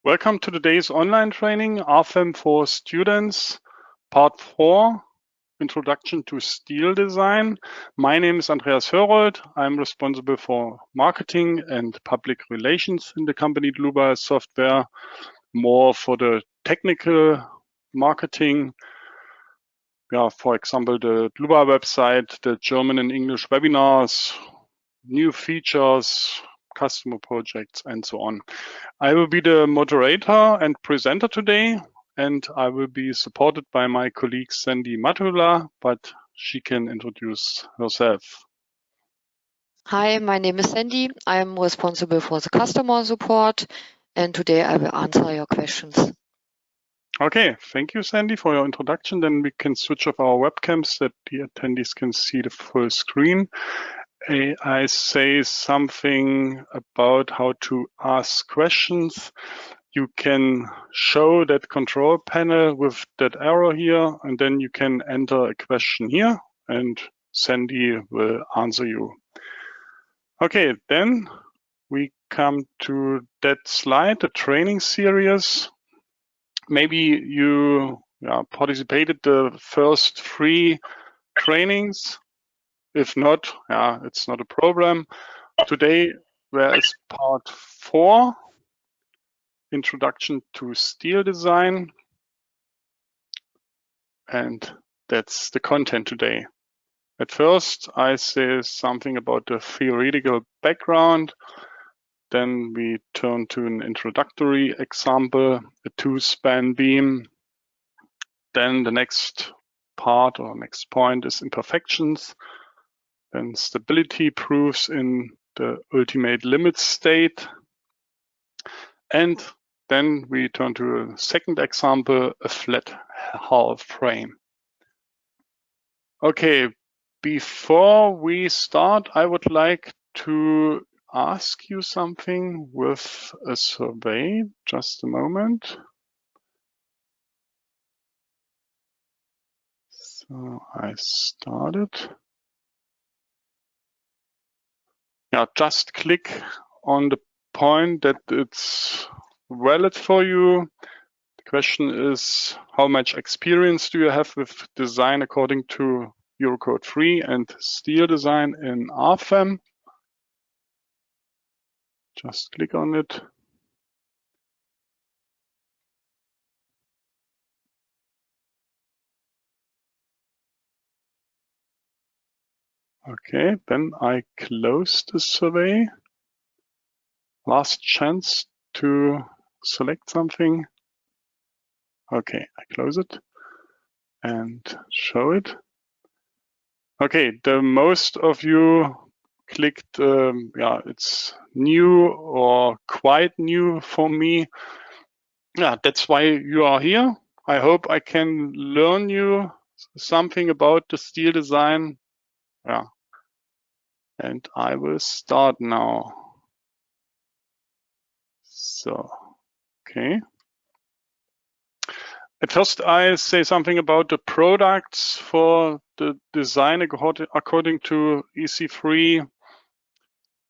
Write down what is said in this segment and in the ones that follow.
Welcome to today's online training, Rfem for Students, Part 4, Introduction to Steel Design. My name is Andreas Hörold. I'm responsible for marketing and public relations in the company Dlubal Software, more for the technical marketing. Yeah, for example, the Dlubal website, the German and English webinars, new features, customer projects, and so on. I will be the moderator and presenter today, and I will be supported by my colleague Sandy Matula, but she can introduce herself. Hi, my name is Sandy. I am responsible for the customer support, and today I will answer your questions. Okay, thank you, Sandy, for your introduction. Then we can switch off our webcams that the attendees can see the full screen. I say something about how to ask questions. You can show that control panel with that arrow here, and then you can enter a question here, and Sandy will answer you. Okay, then we come to that slide, the training series. Maybe you participated the first 3 trainings. If not, it's not a problem. Today, there is part 4, Introduction to Steel Design. And that's the content today. At first, I say something about the theoretical background. Then we turn to an introductory example, a 2-span beam. Then the next part or next point is imperfections. Then stability proofs in the ultimate limit state. And then we turn to a second example, a flat hull frame. Okay, before we start, I would like to ask you something with a survey. Just a moment. So I started. Yeah, just click on the point that it's valid for you. The question is, how much experience do you have with design according to Eurocode 3 and steel design in Rfem? Just click on it. Okay, then I close the survey. Last chance to select something. Okay, I close it and show it. Okay, the most of you clicked, it's new or quite new for me. Yeah, that's why you are here. I hope I can learn you something about the steel design. Yeah, and I will start now. So, okay. At first, I say something about the products for the design according to EC3.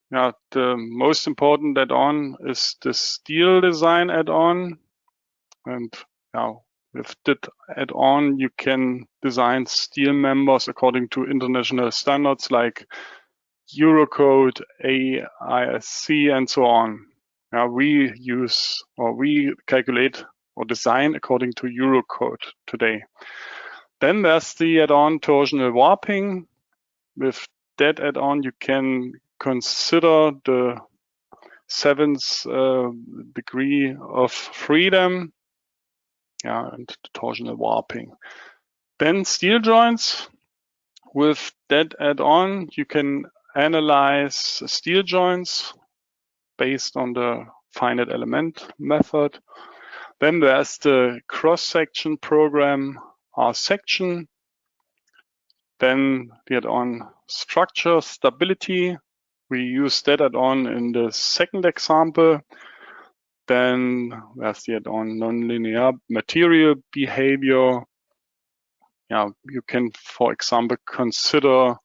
Yeah, the most important add-on is the steel design add-on. And with that add-on, you can design steel members according to international standards like Eurocode, AISC, and so on. We use or we calculate or design according to Eurocode today. Then there's the add-on torsional warping. With that add-on, you can consider the 7th degree of freedom, and the torsional warping. Then steel joints. With that add-on, you can analyze steel joints based on the finite element method. Then there's the cross-section program, R-section. Then the add-on structure stability. We use that add-on in the second example. Then there's the add-on nonlinear material behavior. You can, for example, consider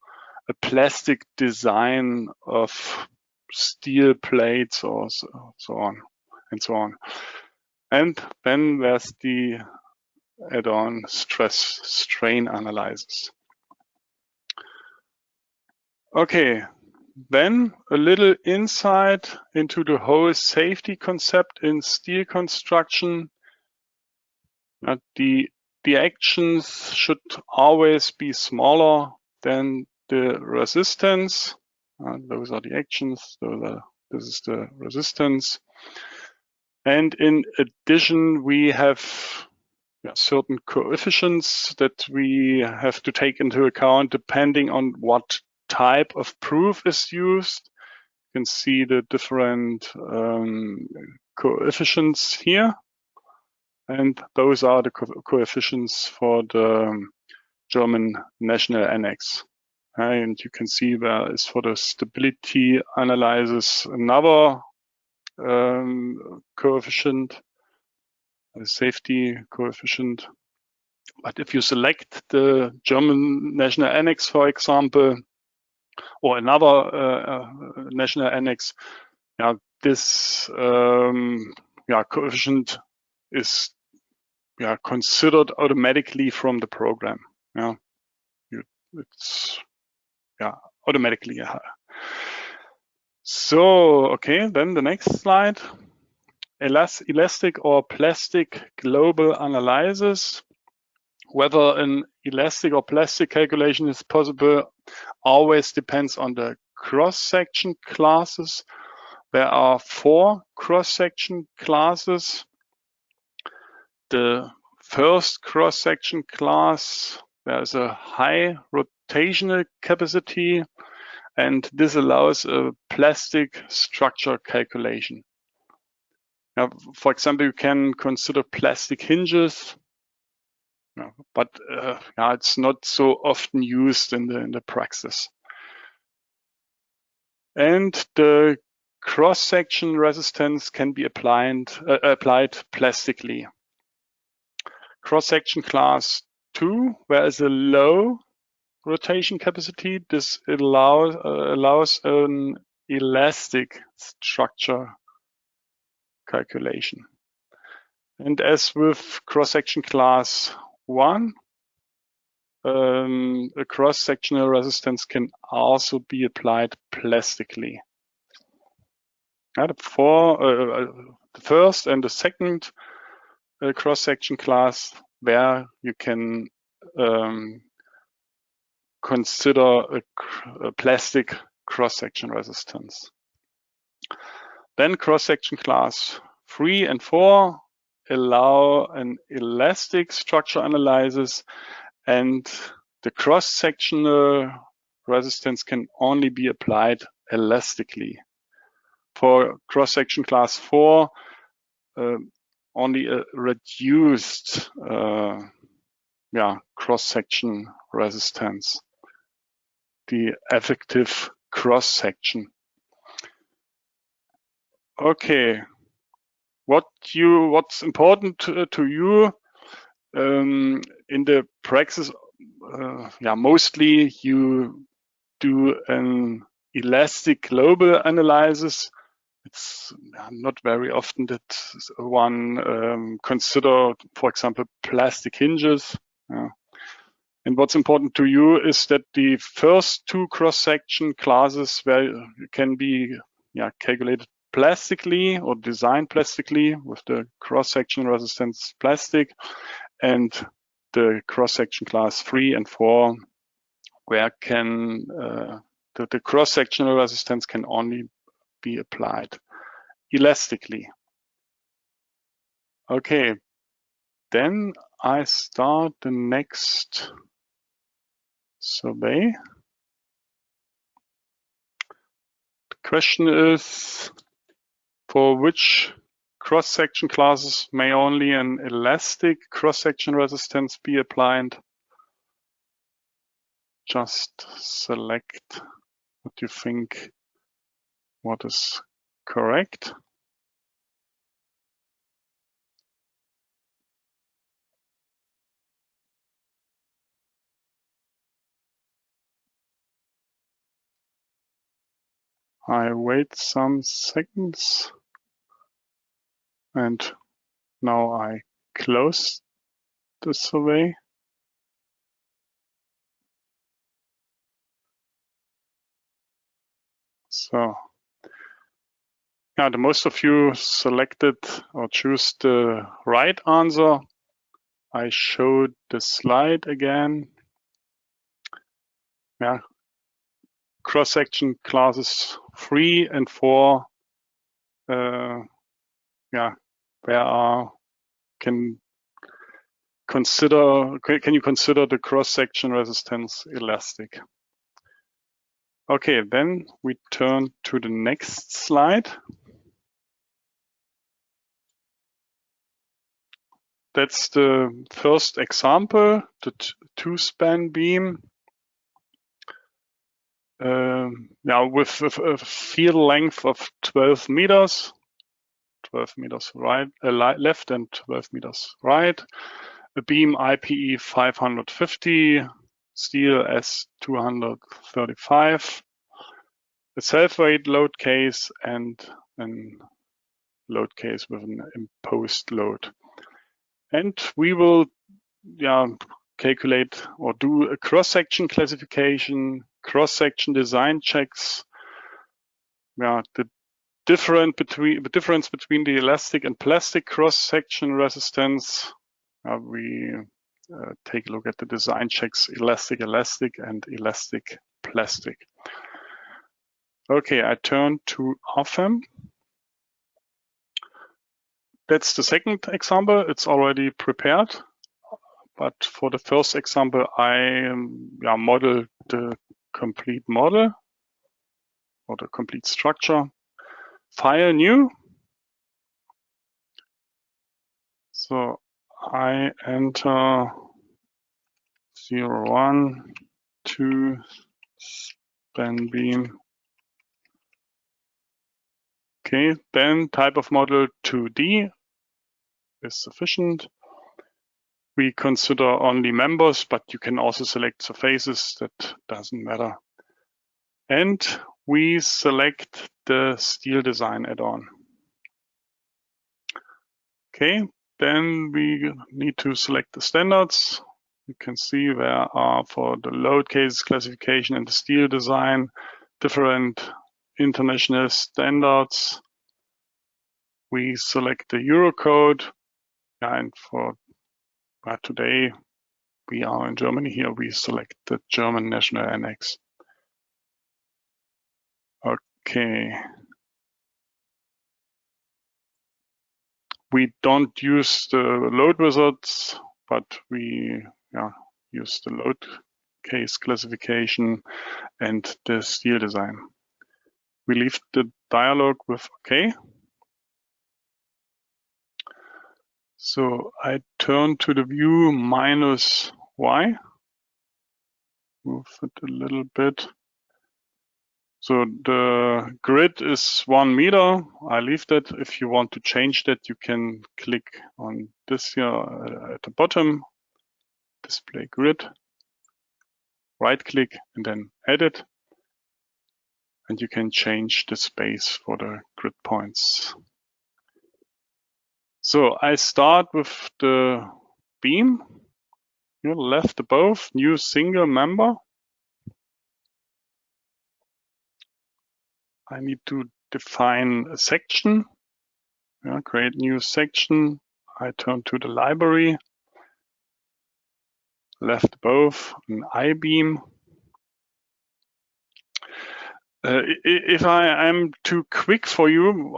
a plastic design of steel plates or so on and so on. And then there's the add-on stress strain analysis. Okay, then a little insight into the whole safety concept in steel construction. The actions should always be smaller than the resistance. Those are the actions. This is the resistance. And in addition, we have certain coefficients that we have to take into account depending on what type of proof is used. You can see the different coefficients here. And those are the coefficients for the German national annex. And you can see there is for the stability analysis another coefficient, a safety coefficient. But if you select the German national annex, for example, or another national annex, this coefficient is considered automatically from the program. It's automatically higher. So, okay, then the next slide. Elastic or plastic global analysis. Whether an elastic or plastic calculation is possible always depends on the cross-section classes. There are 4 cross-section classes. The first cross-section class, there's a high rotational capacity, and this allows a plastic structure calculation. Now, for example, you can consider plastic hinges, but it's not so often used in the practice. And the cross-section resistance can be applied plastically. Cross-section class 2, where is a low rotation capacity, this allows an elastic structure calculation. And as with cross-section class 1, a cross-sectional resistance can also be applied plastically. The first and the second cross-section class, where you can consider a plastic cross-section resistance. Then cross-section class 3 and 4 allow an elastic structure analysis, and the cross-sectional resistance can only be applied elastically. For cross-section class 4, only a reduced cross-section resistance, the effective cross-section. Okay, what's important to you in the practice? Mostly you do an elastic global analysis. It's not very often that one consider, for example, plastic hinges. And what's important to you is that the first 2 cross-section classes can be calculated plastically or designed plastically with the cross-section resistance plastic, and the cross-section class 3 and 4, where can the cross-sectional resistance can only be applied elastically. Okay, then I start the next survey. The question is, for which cross-section classes may only an elastic cross-section resistance be applied? Just select what you think what is correct. I wait some seconds, and Now I close the survey. So, yeah, the most of you selected or choose the right answer. I showed the slide again. Yeah, cross-section classes 3 and 4. Yeah, can you consider the cross-section resistance elastic? Okay, then we turn to the next slide. That's the first example, the two-span beam. Now with a field length of 12 meters, 12 meters right, left and 12 meters right. A beam IPE 550, steel S235, a self-weight load case and a load case with an imposed load. And we will calculate or do a cross-section classification, cross-section design checks. The difference between the elastic and plastic cross-section resistance. We take a look at the design checks, elastic and elastic plastic. Okay, I turn to Rfem. That's the second example. It's already prepared. But for the first example, I model the complete model or the complete structure. File new. So I enter 0, 1, 2 span beam. Okay, then type of model 2D is sufficient. We consider only members, but you can also select surfaces, that doesn't matter. And we select the steel design add-on. Okay, then we need to select the standards. You can see there are, for the load case classification and the steel design, different international standards. We select the Eurocode, and for today, we are in Germany here, we select the German National Annex. Okay. We don't use the load wizards, but we use the load case classification and the steel design. We leave the dialog with OK. So I turn to the view -y. Move it a little bit. So the grid is 1 meter. I leave that. If you want to change that, you can click on this here at the bottom, display grid, right click and then edit. And you can change the space for the grid points. So I start with the beam, left above, new single member. I need to define a section, create new section. I turn to the library, left above, an I-beam. If I am too quick for you,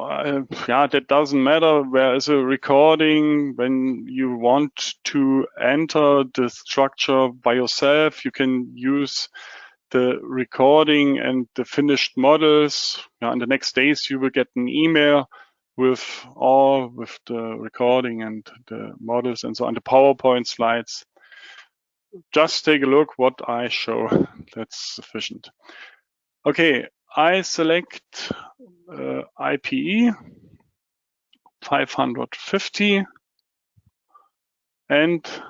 that doesn't matter. There is a recording. When you want to enter the structure by yourself, you can use the recording and the finished models. In the next days, you will get an email with the recording and the models and so on, the PowerPoint slides. Just take a look what I show. That's sufficient. Okay, I select IPE 550 and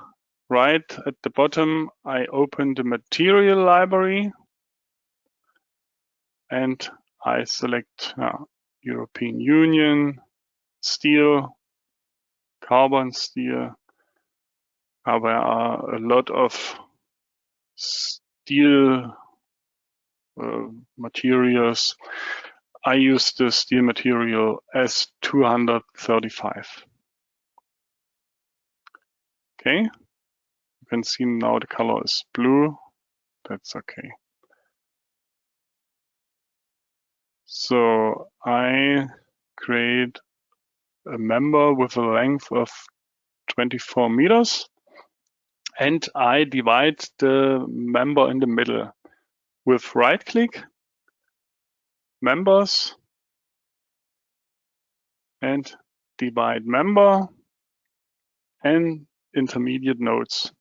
right at the bottom I open the material library and I select European Union, steel, carbon steel. There are a lot of steel materials. I use the steel material S235. Okay, you can see now the color is blue. That's okay. So I create a member with a length of 24 meters, and I divide the member in the middle with right click, members, and divide member and intermediate nodes.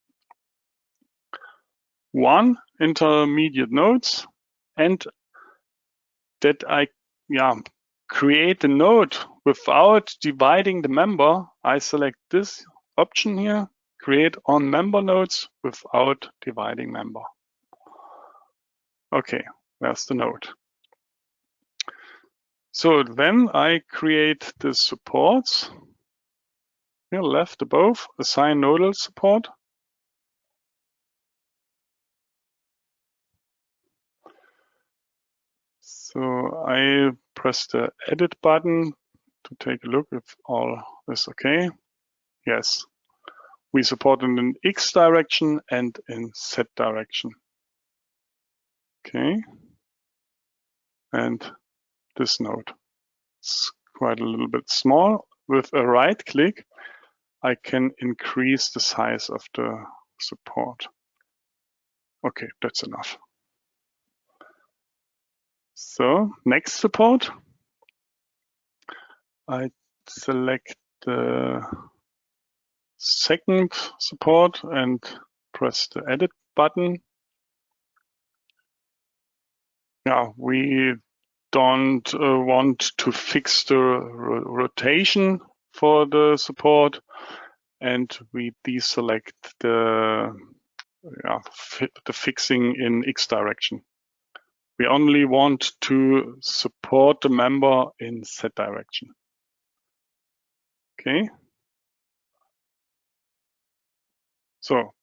One intermediate nodes, and that I create the node without dividing the member. I select this option here, create on member nodes without dividing member. Okay, there's the node. So then I create the supports. Here left above, assign nodal support. So I press the edit button to take a look if all is okay. Yes, we support in an X direction and in Z direction. Okay, and this node is quite a little bit small. With a right click, I can increase the size of the support. Okay, that's enough. So next support, I select the second support and press the edit button. Yeah, we don't want to fix the rotation for the support, and we deselect the fixing in X direction. We only want to support the member in Z direction. Okay. So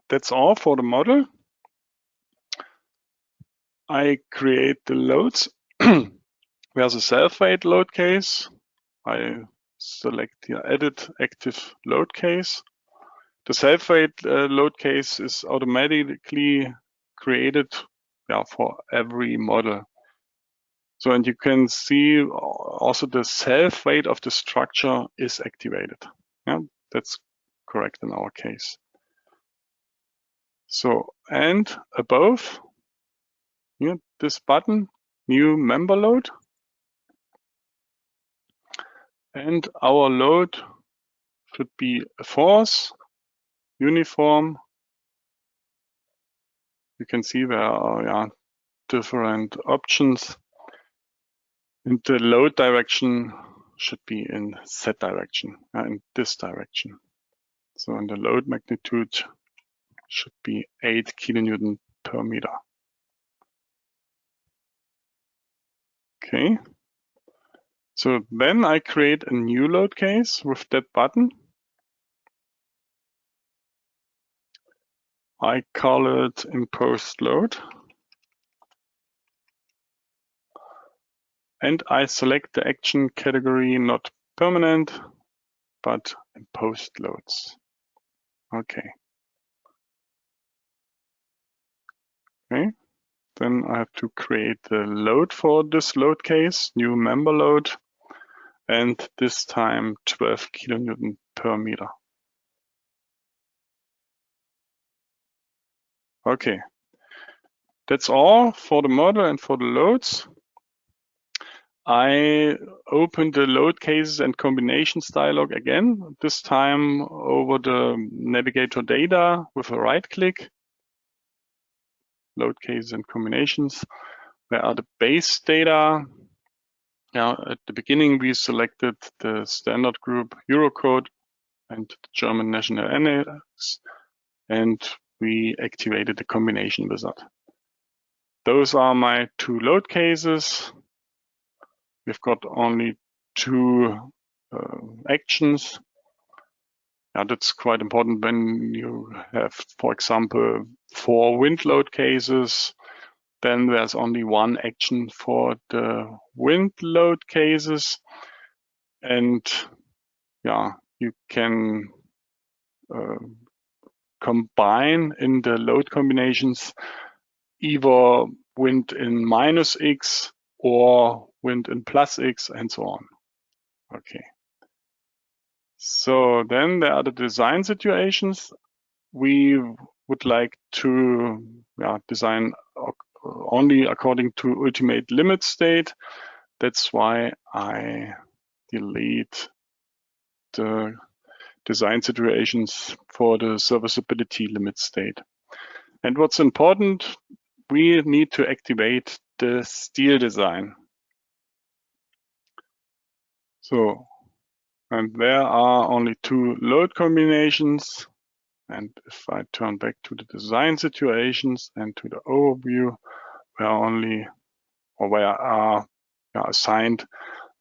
that's all for the model. I create the loads. There's a self-weight load case. I select the edit active load case. The self-weight load case is automatically created for every model. So, and you can see also the self-weight of the structure is activated. Yeah, that's correct in our case. So, and above, here, this button, new member load. And our load should be a force, uniform. You can see there are different options. And the load direction should be in Z direction, in this direction. So, and the load magnitude should be 8 kilonewton per meter. Okay. So then I create a new load case with that button. I call it imposed load. And I select the action category, not permanent, but imposed loads. Okay. Okay. Then I have to create the load for this load case, new member load, and this time 12 kilonewton per meter. Okay. That's all for the model and for the loads. I open the load cases and combinations dialog again, this time over the navigator data with a right click. Load cases and combinations. Where are the base data? Now, at the beginning, we selected the standard group Eurocode and the German National Annex, and we activated the combination wizard. Those are my two load cases. We've got only two actions. that's quite important when you have, for example, 4 wind load cases. Then there's only one action for the wind load cases, and you can combine in the load combinations either wind in -x or wind in +x and so on. Okay. So then there are the design situations. We would like to design only according to ultimate limit state. That's why I delete the design situations for the serviceability limit state. And what's important, we need to activate the steel design. So, and there are only 2 load combinations. And if I turn back to the design situations and to the overview, where are assigned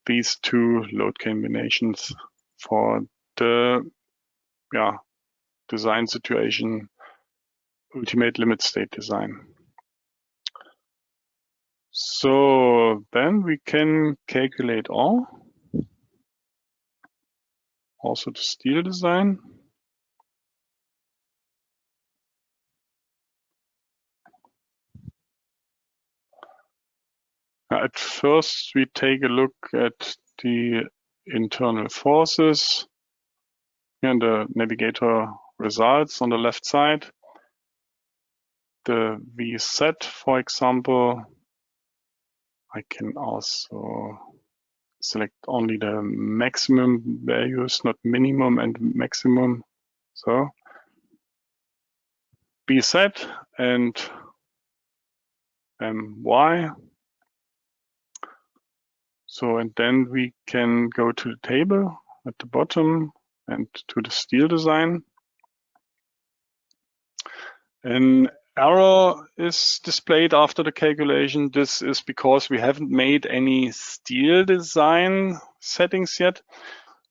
these 2 load combinations for the design situation ultimate limit state design. So then we can calculate also the steel design. At first, we take a look at the internal forces and the navigator results on the left side. The VZ, for example, I can also select only the maximum values, not minimum and maximum. So BZ and MY. So, and then we can go to the table at the bottom and to the steel design. An error is displayed after the calculation. This is because we haven't made any steel design settings yet.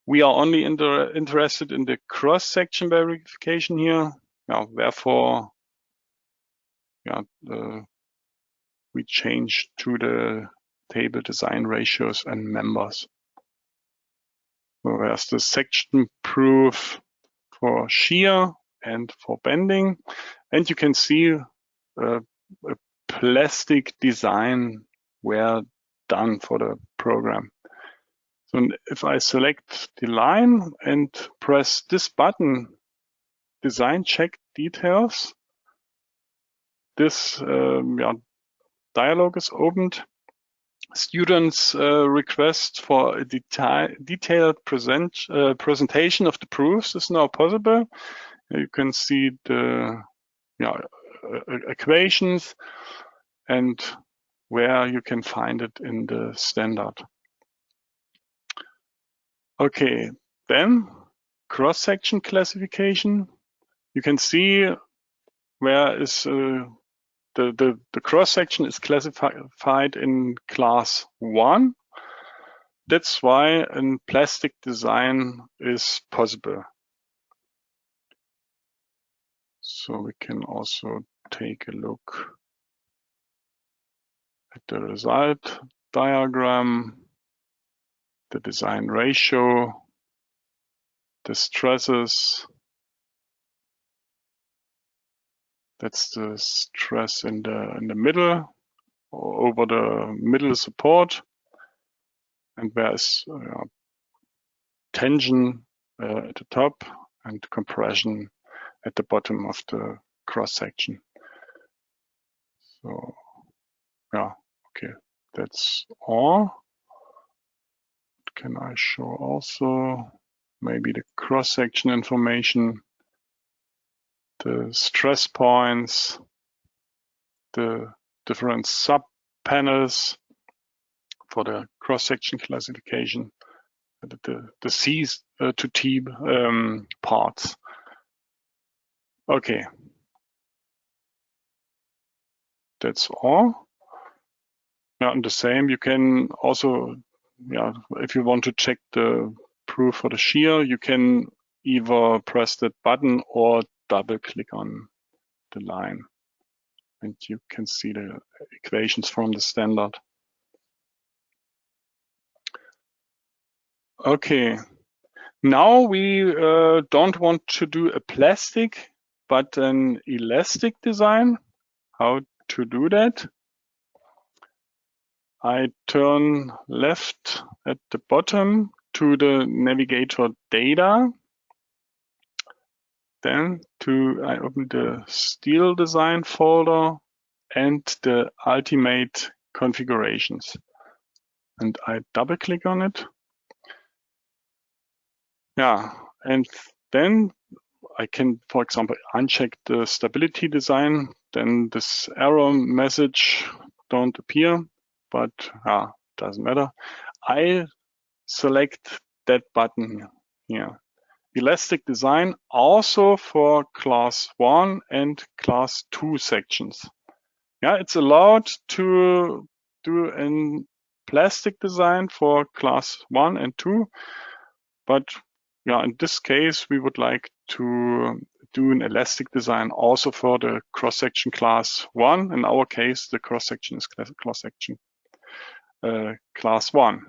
We are only interested in the cross-section verification here. Therefore, we change to the table design ratios and members. So there's the section proof for shear and for bending. And you can see a plastic design were done for the program. So if I select the line and press this button, design check details, this dialog is opened. Students request for a detailed presentation of the proofs is now possible. You can see the equations and where you can find it in the standard. Okay, then cross-section classification. You can see where is the cross-section is classified in class 1. That's why a plastic design is possible. So we can also take a look at the result diagram, the design ratio, the stresses. That's the stress in the middle, or over the middle support, and there's tension at the top and compression at the bottom of the cross section. So okay, that's all. Can I show also maybe the cross section information, the stress points, the different sub panels for the cross section classification, the C to T parts. Okay, that's all. And the same, you can also, if you want to check the proof for the shear, you can either press that button or double click on the line. And you can see the equations from the standard. Okay, now we don't want to do a plastic, but an elastic design. How to do that? I turn left at the bottom to the navigator data. Then I open the steel design folder and the ultimate configurations. And I double click on it. Yeah, and then I can, for example, uncheck the stability design. Then this error message don't appear, but doesn't matter. I select that button here. Elastic design also for class 1 and class 2 sections. Yeah, it's allowed to do a plastic design for class 1 and 2, but yeah, in this case, we would like to do an elastic design also for the cross-section class 1. In our case, the cross-section is cross-section class 1.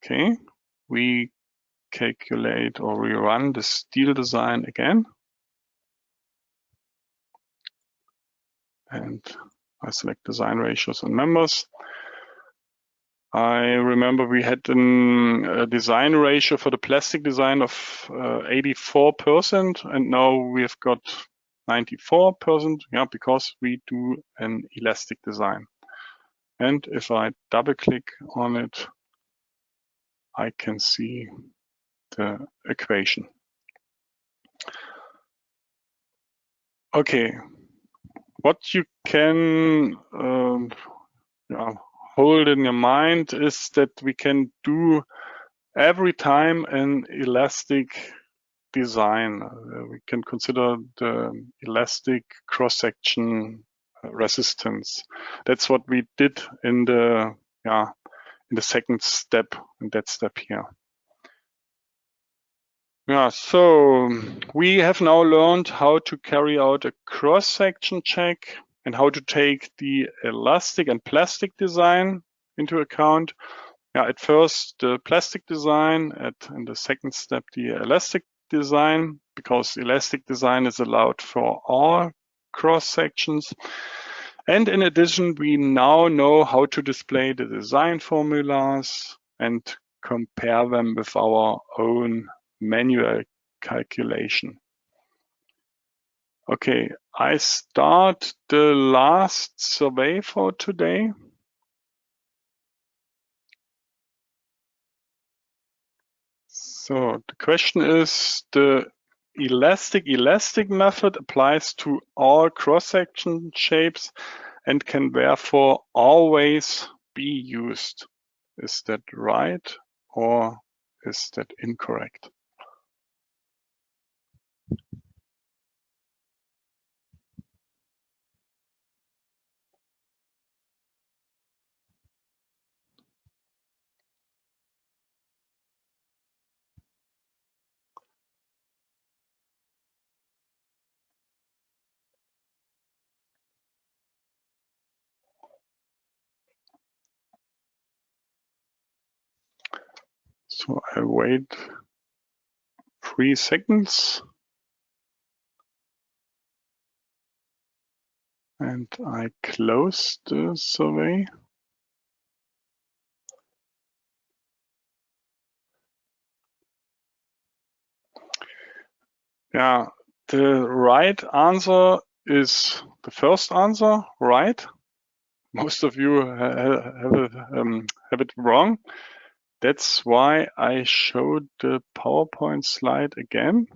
Okay, we calculate or rerun the steel design again. And I select design ratios and members. I remember we had a design ratio for the plastic design of 84%, and now we have got 94%, yeah, because we do an elastic design. And if I double click on it, I can see the equation. Okay, what you can hold in your mind is that we can do every time an elastic design. We can consider the elastic cross-section resistance. That's what we did in the second step, in that step here. Yeah, so we have now learned how to carry out a cross-section check and how to take the elastic and plastic design into account. Yeah, at first the plastic design, in the second step the elastic design, because elastic design is allowed for all cross sections. And in addition, we now know how to display the design formulas and compare them with our own manual calculation. Okay, I start the last survey for today. So the question is, the elastic method applies to all cross-section shapes and can therefore always be used. Is that right or is that incorrect? So I wait 3 seconds and I close the survey. Yeah, the right answer is the first answer, right? Most of you have it wrong. That's why I showed the PowerPoint slide again.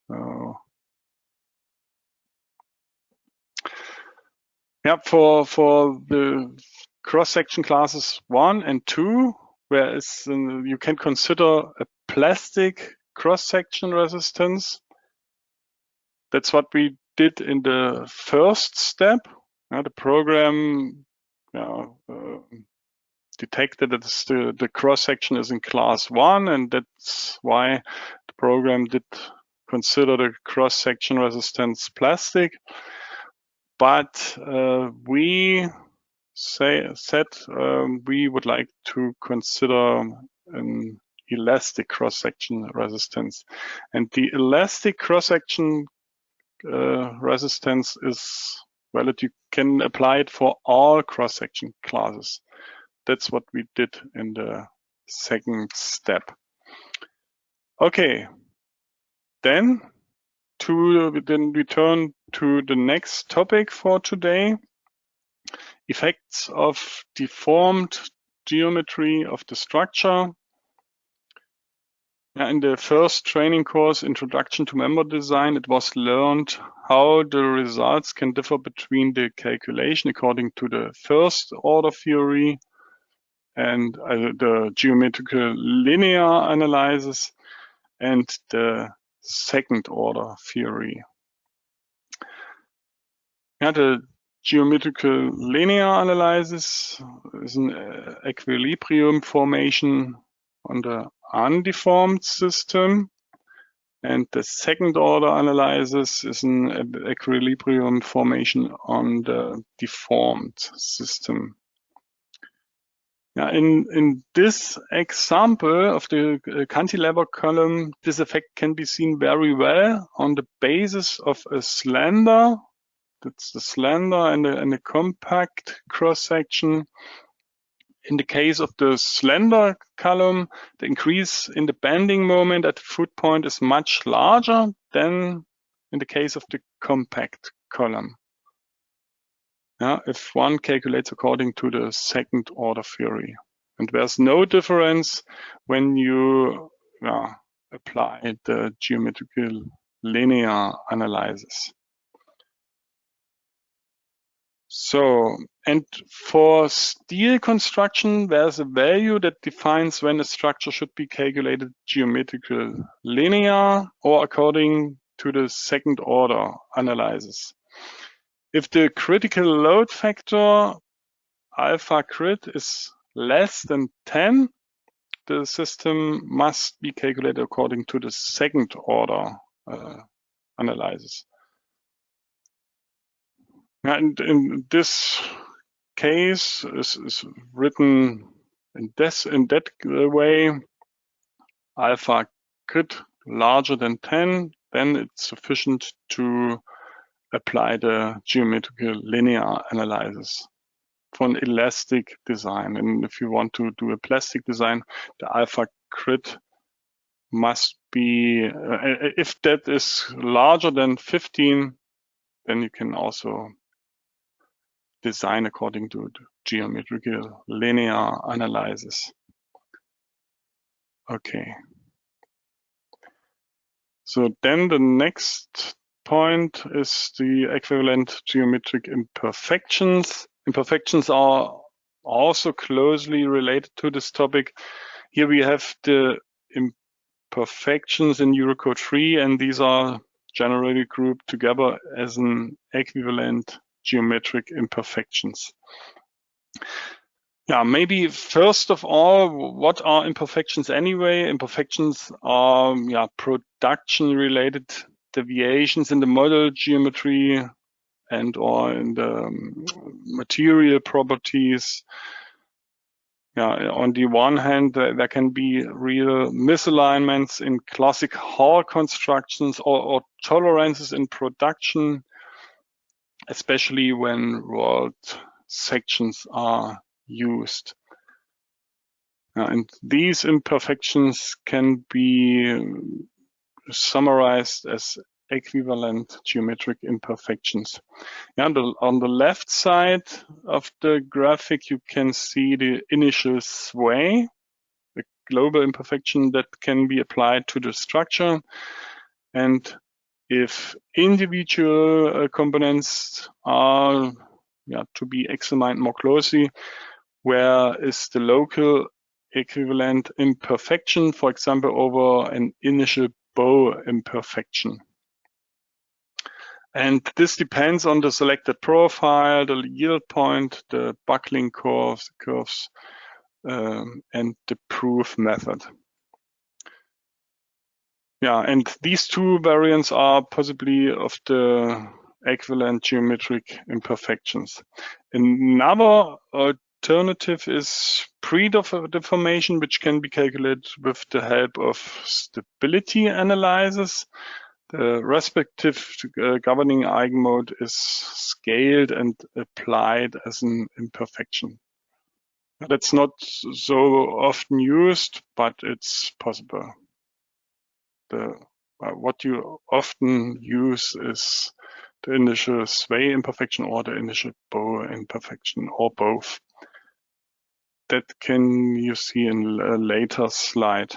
So, yeah, for the cross-section classes 1 and 2, whereas you can consider a plastic cross-section resistance. That's what we did in the first step. The program detected that the cross-section is in class 1, and that's why the program did consider the cross-section resistance plastic. But we said we would like to consider an elastic cross-section resistance. And the elastic cross-section resistance is, well, you can apply it for all cross-section classes. That's what we did in the second step. Okay, then we turn to the next topic for today: effects of deformed geometry of the structure. In the first training course, Introduction to Member Design, it was learned how the results can differ between the calculation according to the first order theory and the geometrical linear analysis and the second order theory. The geometrical linear analysis is an equilibrium formation on the undeformed system, and the second order analysis is an equilibrium formation on the deformed system. In this example of the cantilever column, this effect can be seen very well on the basis of a slender. That's the slender and a compact cross-section. In the case of the slender column, the increase in the bending moment at the foot point is much larger than in the case of the compact column. If one calculates according to the second order theory. And there's no difference when you apply the geometrical linear analysis. So, and for steel construction, there's a value that defines when a structure should be calculated geometrical linear or according to the second order analysis. If the critical load factor alpha crit is less than 10, the system must be calculated according to the second order analysis. And in this case is written in that way: alpha crit larger than 10, then it's sufficient to apply the geometrical linear analysis for an elastic design. And if you want to do a plastic design, the alpha crit must be, if that is larger than 15, then you can also design according to the geometrical linear analysis. Okay. So then the next point is the equivalent geometric imperfections. Imperfections are also closely related to this topic. Here we have the imperfections in Eurocode 3, and these are generally grouped together as an equivalent geometric imperfections. Maybe first of all, what are imperfections anyway? Imperfections are production-related deviations in the model geometry and or in the material properties. On the one hand, there can be real misalignments in classic hall constructions or tolerances in production, especially when rolled sections are used. And these imperfections can be summarized as equivalent geometric imperfections. On the left side of the graphic, you can see the initial sway, the global imperfection that can be applied to the structure. And if individual components are to be examined more closely, where is the local equivalent imperfection, for example, over an initial bow imperfection. And this depends on the selected profile, the yield point, the buckling curves and the proof method. Yeah, and these two variants are possibly of the equivalent geometric imperfections. Another alternative is pre-deformation, which can be calculated with the help of stability analysis. The respective governing eigenmode is scaled and applied as an imperfection. That's not so often used, but it's possible. What you often use is the initial sway imperfection or the initial bow imperfection, or both. That can you see in a later slide.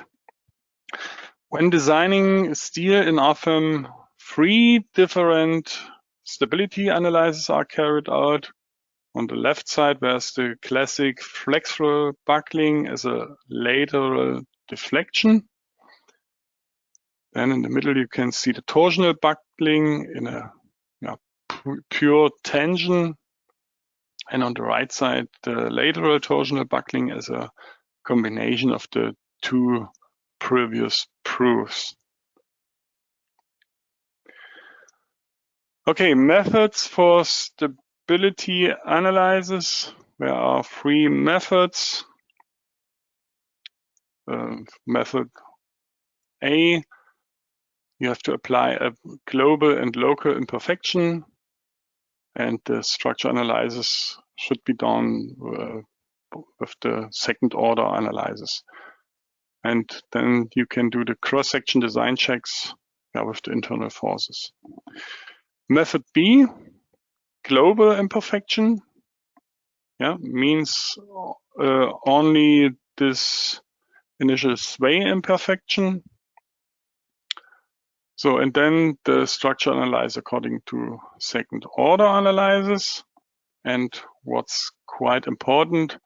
When designing steel in Rfem, 3 different stability analyses are carried out. On the left side, there's the classic flexural buckling as a lateral deflection. Then in the middle, you can see the torsional buckling in a pure tension. And on the right side, the lateral torsional buckling as a combination of the two previous proofs. Okay, methods for stability analysis. There are 3 methods. Method A, you have to apply a global and local imperfection, and the structure analysis should be done with the second order analysis. And then you can do the cross-section design checks with the internal forces. Method B, global imperfection, means only this initial sway imperfection. So, and then the structure analysis according to second order analysis. And what's quite important,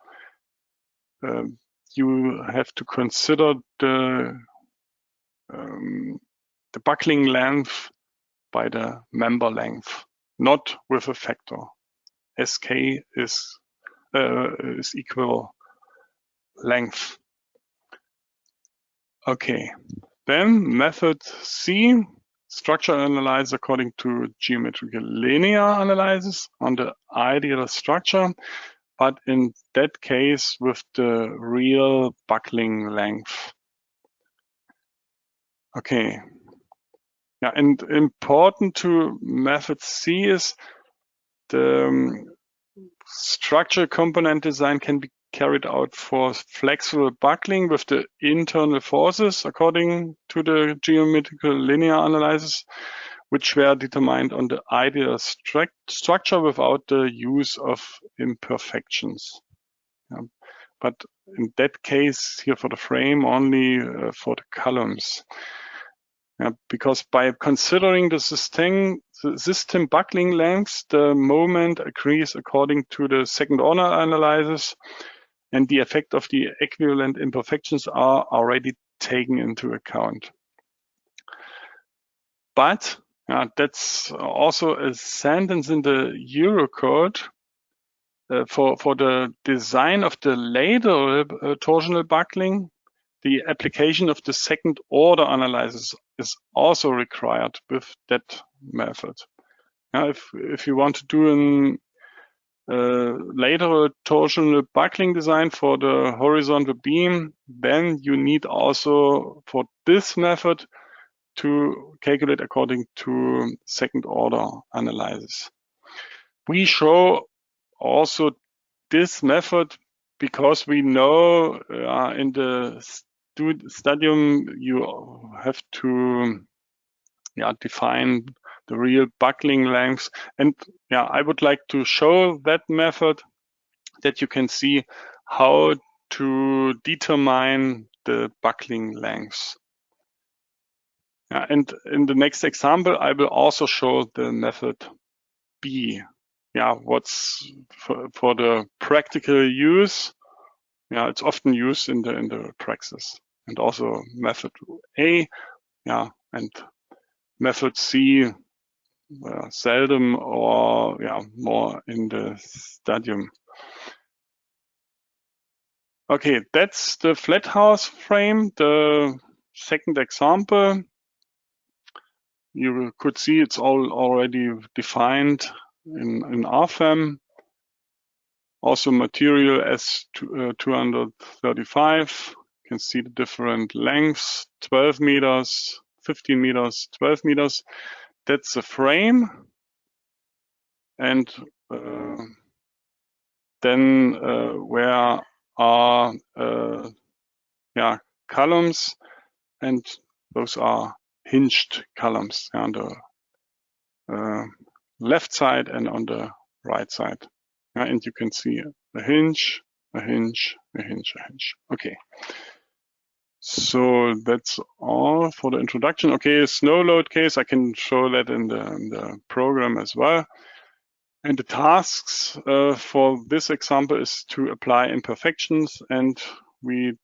you have to consider the buckling length by the member length, not with a factor. SK is equal length. Okay, then method C, structure analysis according to geometrical linear analysis on the ideal structure, but in that case with the real buckling length. Okay. Yeah, and important to method C is the structural component design can be carried out for flexible buckling with the internal forces according to the geometrical linear analysis, which were determined on the ideal structure without the use of imperfections. But in that case, here for the frame, only for the columns. Because by considering the system buckling lengths, the moment agrees according to the second order analysis, and the effect of the equivalent imperfections are already taken into account. But that's also a sentence in the Eurocode. For the design of the lateral torsional buckling, the application of the second order analysis is also required with that method. Now, if you want to do a lateral torsional buckling design for the horizontal beam, then you need also for this method to calculate according to second order analysis. We show also this method because we know in the studium you have to define the real buckling lengths, and I would like to show that method that you can see how to determine the buckling lengths. And in the next example I will also show the method B. What's for the practical use, it's often used in the praxis. And also method A, and method C, seldom or more in the studium. Okay, that's the flat house frame, the second example. You could see it's all already defined in Rfem. Also material S235. You can see the different lengths, 12 meters, 15 meters, 12 meters. That's the frame. And then where are columns, and those are hinged columns on the left side and on the right side. And you can see a hinge, a hinge, a hinge, a hinge. Okay. So that's all for the introduction. Okay, snow load case, I can show that in the program as well. And the tasks for this example is to apply imperfections, and we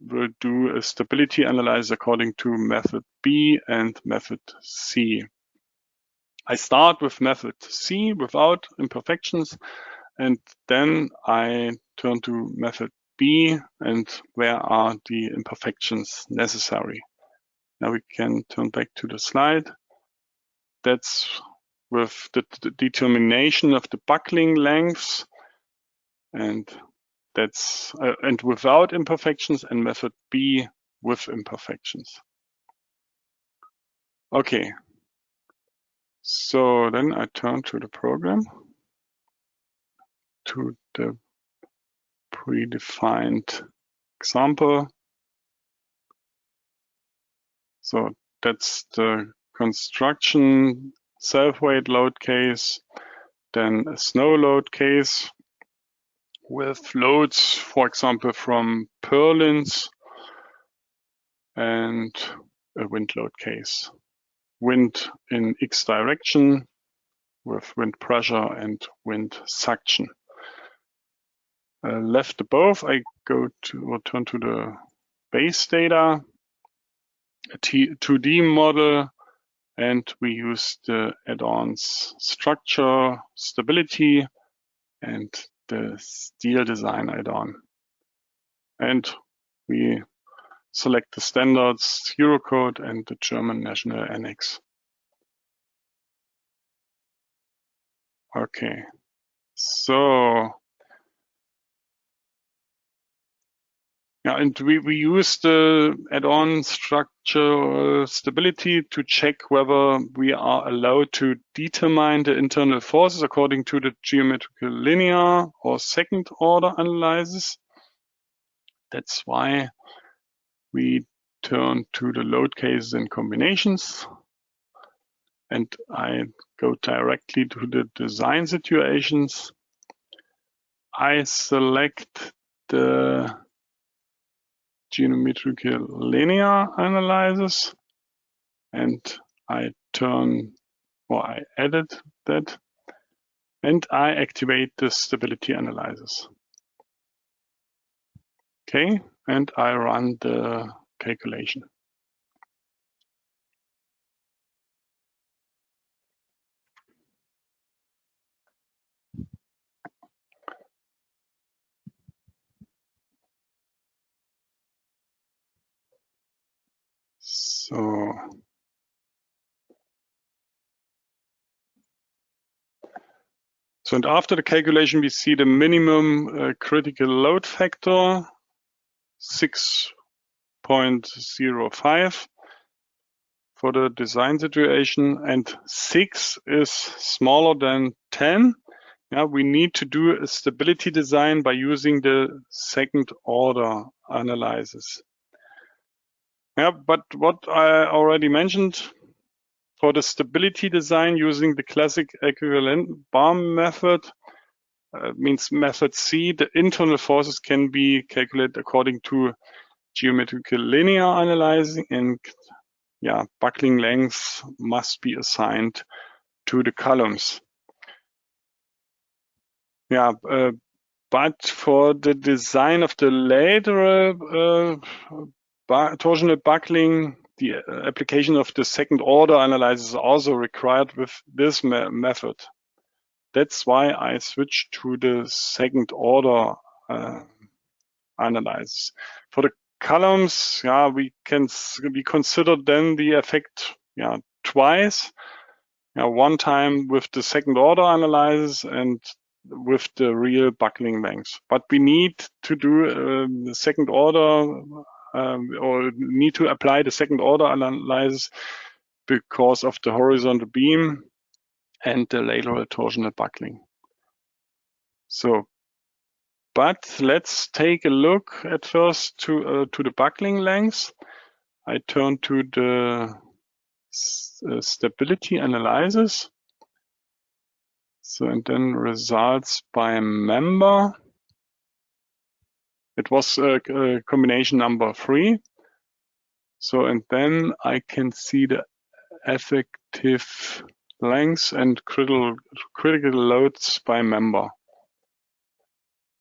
will do a stability analysis according to method B and method C. I start with method C without imperfections, and then I turn to method B and where are the imperfections necessary. Now we can turn back to the slide. That's with the determination of the buckling lengths, and that's and without imperfections, and method B with imperfections. Okay, so then I turn to the program, to the predefined example. So that's the construction self-weight load case, then a snow load case with loads, for example, from purlins, and a wind load case. Wind in X direction with wind pressure and wind suction. Left above, I go to or turn to the base data, a 2D model, and we use the add-ons structure, stability, and the steel design add-on. And we select the standards, Eurocode, and the German National Annex. Okay, so yeah, and we use the add-on structure stability to check whether we are allowed to determine the internal forces according to the geometrical linear or second order analysis. That's why we turn to the load cases and combinations. And I go directly to the design situations. I select the geometrical linear analysis, and I edit that, and I activate the stability analysis. Okay, and I run the calculation. So and after the calculation, we see the minimum critical load factor, 6.05 for the design situation, and 6 is smaller than 10. Yeah, we need to do a stability design by using the second order analysis. Yeah, but what I already mentioned, for the stability design using the classic equivalent bar method, means method C, the internal forces can be calculated according to geometrical linear analyzing, and yeah, buckling lengths must be assigned to the columns. Yeah, but for the design of the lateral torsional buckling, the application of the second order analysis is also required with this method. That's why I switched to the second order analysis. For the columns, we consider then the effect twice. One time with the second order analysis and with the real buckling length. But we need to do the second order or need to apply the second order analysis because of the horizontal beam and the lateral torsional buckling. So, but let's take a look at first to the buckling length. I turn to the stability analysis. So, and then results by member. It was a combination number 3. So, and then I can see the effective lengths and critical loads by member.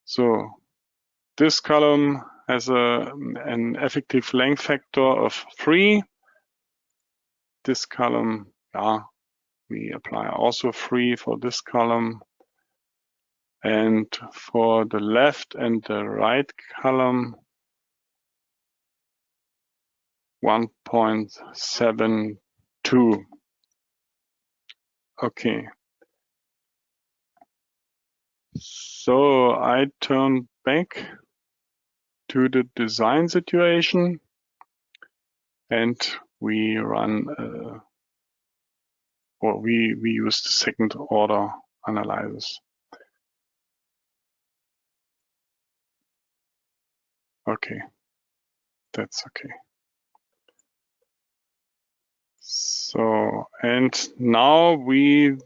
So this column has an effective length factor of 3. This column, we apply also 3 for this column. And for the left and the right column, 1.72. Okay. So I turn back to the design situation and we run or we use the second order analysis. Okay, that's okay. So, and now we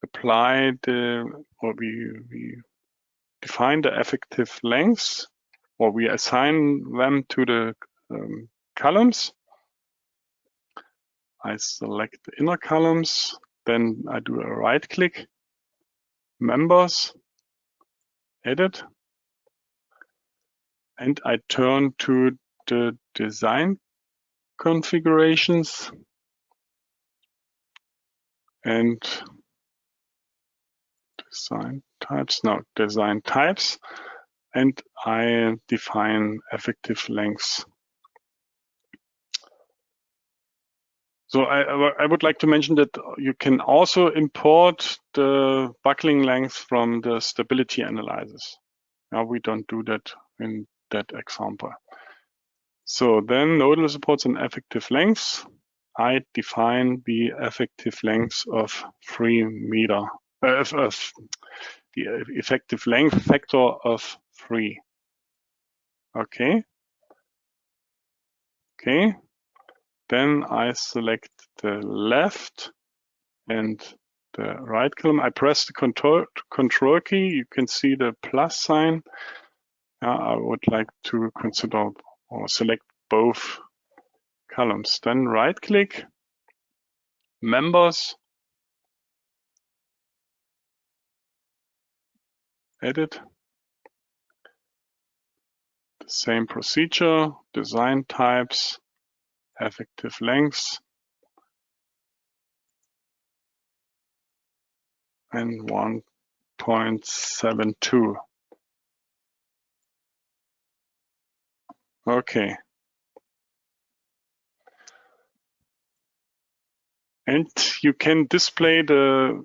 apply we define the effective lengths, or we assign them to the columns. I select the inner columns, then I do a right click, members, edit, and I turn to the design configurations and design types, and I define effective lengths. So I would like to mention that you can also import the buckling length from the stability analysis. Now we don't do that in that example. So then nodal supports and effective lengths. I define the effective length of 3 meter, of the effective length factor of 3. Okay. Okay. Then I select the left and the right column. I press the control key. You can see the plus sign. I would like to consider or select both columns. Then right click, members, edit. The same procedure, design types, effective lengths, and 1.72. Okay. And you can display the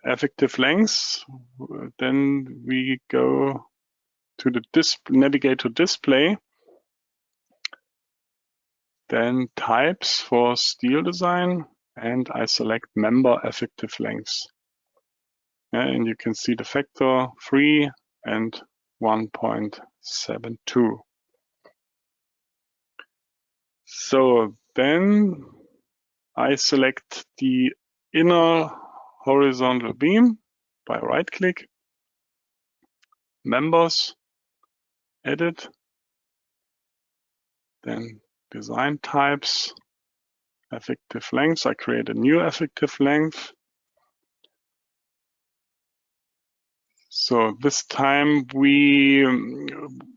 effective lengths. Then we go to the navigate to display. Then types for steel design, and I select member effective lengths. And you can see the factor 3 and 1.72. So then I select the inner horizontal beam by right click, members, edit, then design types, effective lengths. I create a new effective length. So this time we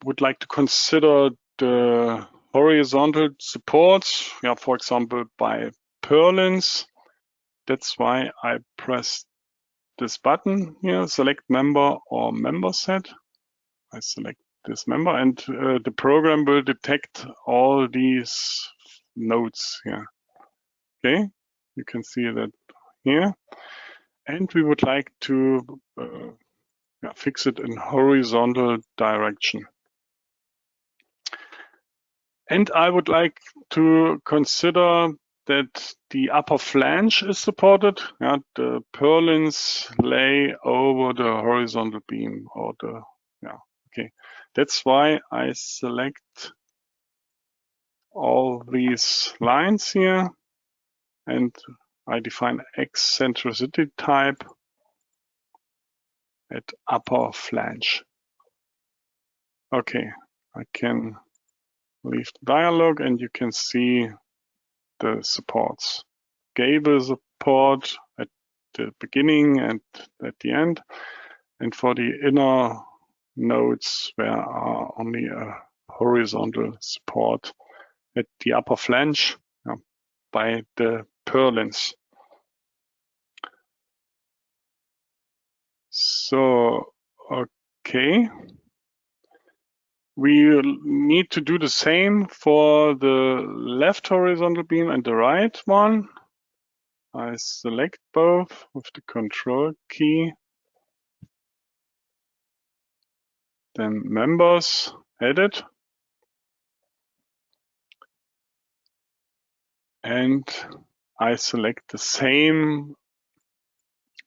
would like to consider the horizontal supports, for example, by purlins. That's why I press this button here, select member or member set. I select this member, and the program will detect all these nodes here. Okay, you can see that here, and we would like to fix it in horizontal direction. And I would like to consider that the upper flange is supported. The purlins lay over the horizontal beam, or the okay. That's why I select all these lines here, and I define eccentricity type at upper flange. Okay, I can leave the dialog, and you can see the supports. Gable support at the beginning and at the end, and for the inner nodes there are only a horizontal support at the upper flange by the purlins. So okay, we need to do the same for the left horizontal beam and the right one. I select both with the Control key. Then members, edit. And I select the same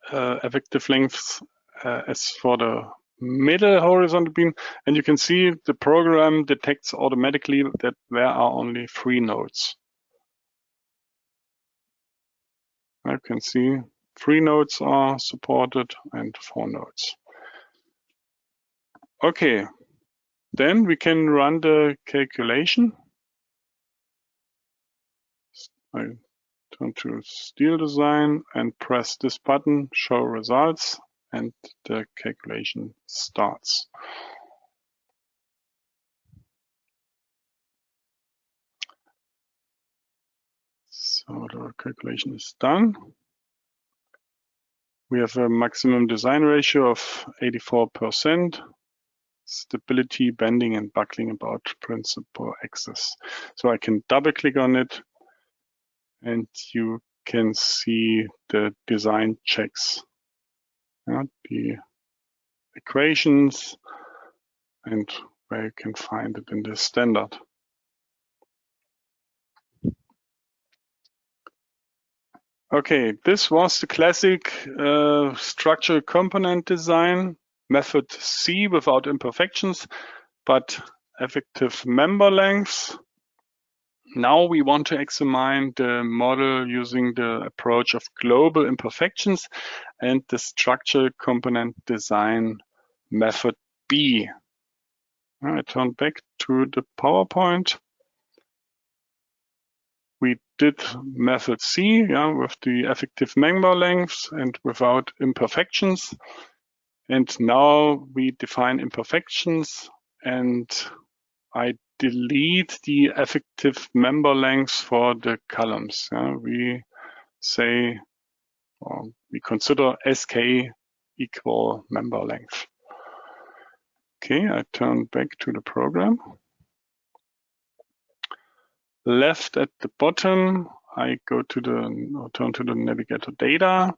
effective length as for the middle horizontal beam, and you can see the program detects automatically that there are only 3 nodes. You can see 3 nodes are supported and 4 nodes. Okay, then we can run the calculation. I turn to Steel Design and press this button, Show Results, and the calculation starts. So the calculation is done. We have a maximum design ratio of 84%, stability, bending, and buckling about principal axis. So I can double click on it, and you can see the design checks, the equations, and where you can find it in the standard. Okay, this was the classic structural component design, method C without imperfections, but effective member lengths. Now we want to examine the model using the approach of global imperfections and the structural component design method B. I turn back to the PowerPoint. We did method C with the effective member lengths and without imperfections. And now we define imperfections, and I delete the effective member lengths for the columns. We say, or we consider SK equal member length. Okay, I turn back to the program. Left at the bottom, I go to turn to the navigator data,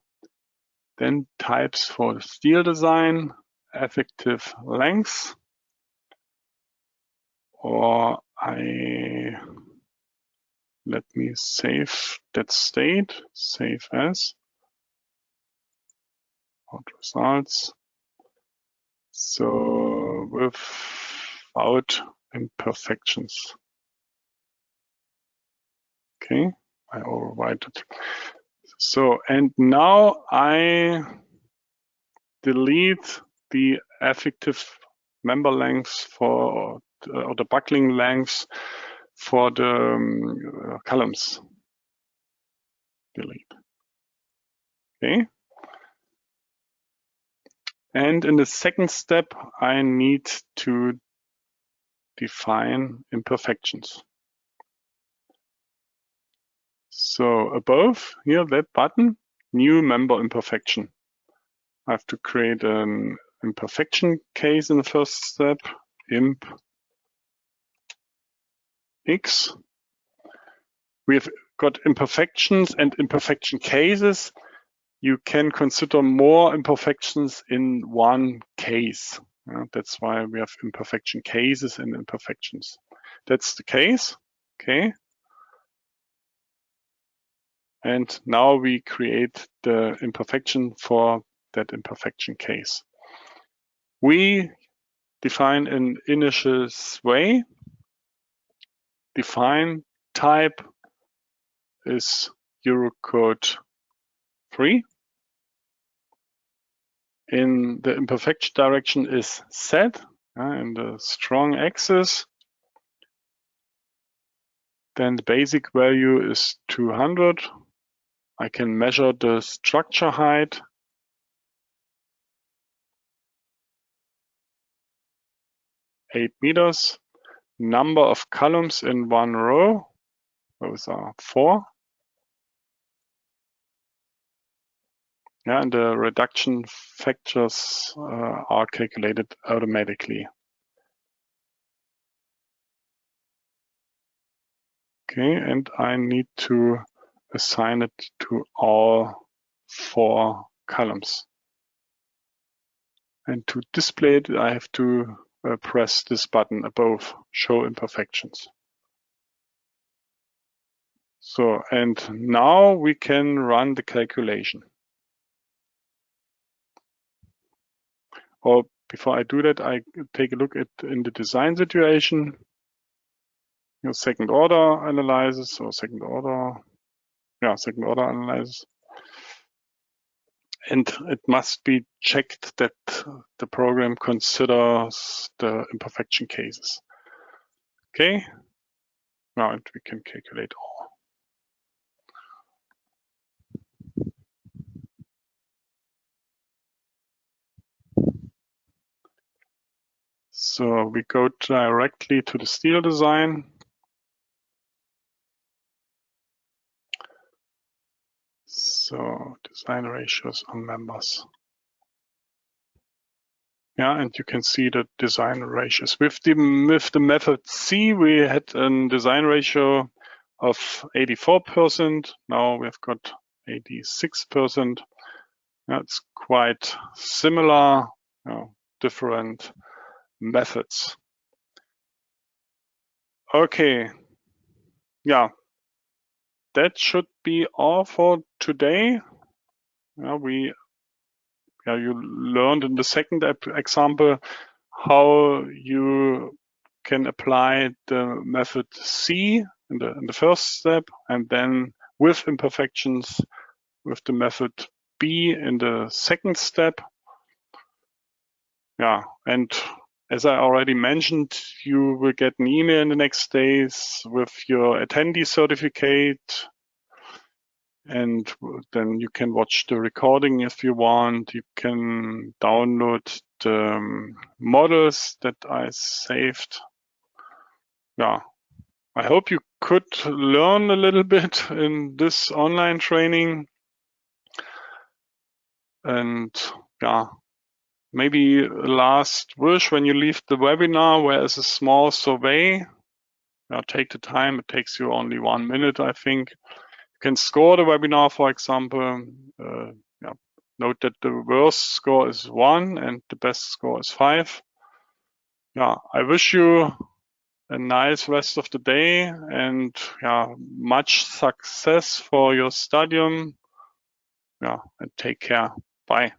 then types for the steel design, effective length, or let me save that state, save as, out results. So without imperfections. Okay, I overwrite it. So, and now I delete the effective member lengths for, or the buckling lengths for the columns. Delete. Okay. And in the second step, I need to define imperfections. So above here, that button, new member imperfection. I have to create an imperfection case in the first step. imp x. We have got imperfections and imperfection cases. You can consider more imperfections in one case. That's why we have imperfection cases and imperfections. That's the case, okay? And now we create the imperfection for that imperfection case. We define an initial way. Define type is Eurocode 3. In the imperfection direction is set, in the strong axis. Then the basic value is 200. I can measure the structure height. (8 meters). Number of columns in one row, those are 4. Yeah, and the reduction factors are calculated automatically. Okay, and I need to assign it to all 4 columns. And to display it, I have to press this button above, Show Imperfections. So, and now we can run the calculation. Or before I do that, I take a look at in the design situation. Second order analysis or second order analysis. And it must be checked that the program considers the imperfection cases. Okay, now we can calculate all. So we go directly to the steel design. So design ratios on members. Yeah, and you can see the design ratios. With the method C, we had a design ratio of 84%. Now we've got 86%. That's quite similar, different methods. Okay, yeah, that should be all for today. You learned in the second example how you can apply the method C in the first step, and then with imperfections with the method B in the second step. Yeah, and as I already mentioned, you will get an email in the next days with your attendee certificate. And then you can watch the recording if you want. You can download the models that I saved. Yeah, I hope you could learn a little bit in this online training. And yeah, maybe a last wish when you leave the webinar, where is a small survey. Take the time. It takes you only 1 minute, I think. You can score the webinar, for example. Note that the worst score is 1 and the best score is 5. Yeah, I wish you a nice rest of the day and much success for your studium. Yeah, and take care. Bye.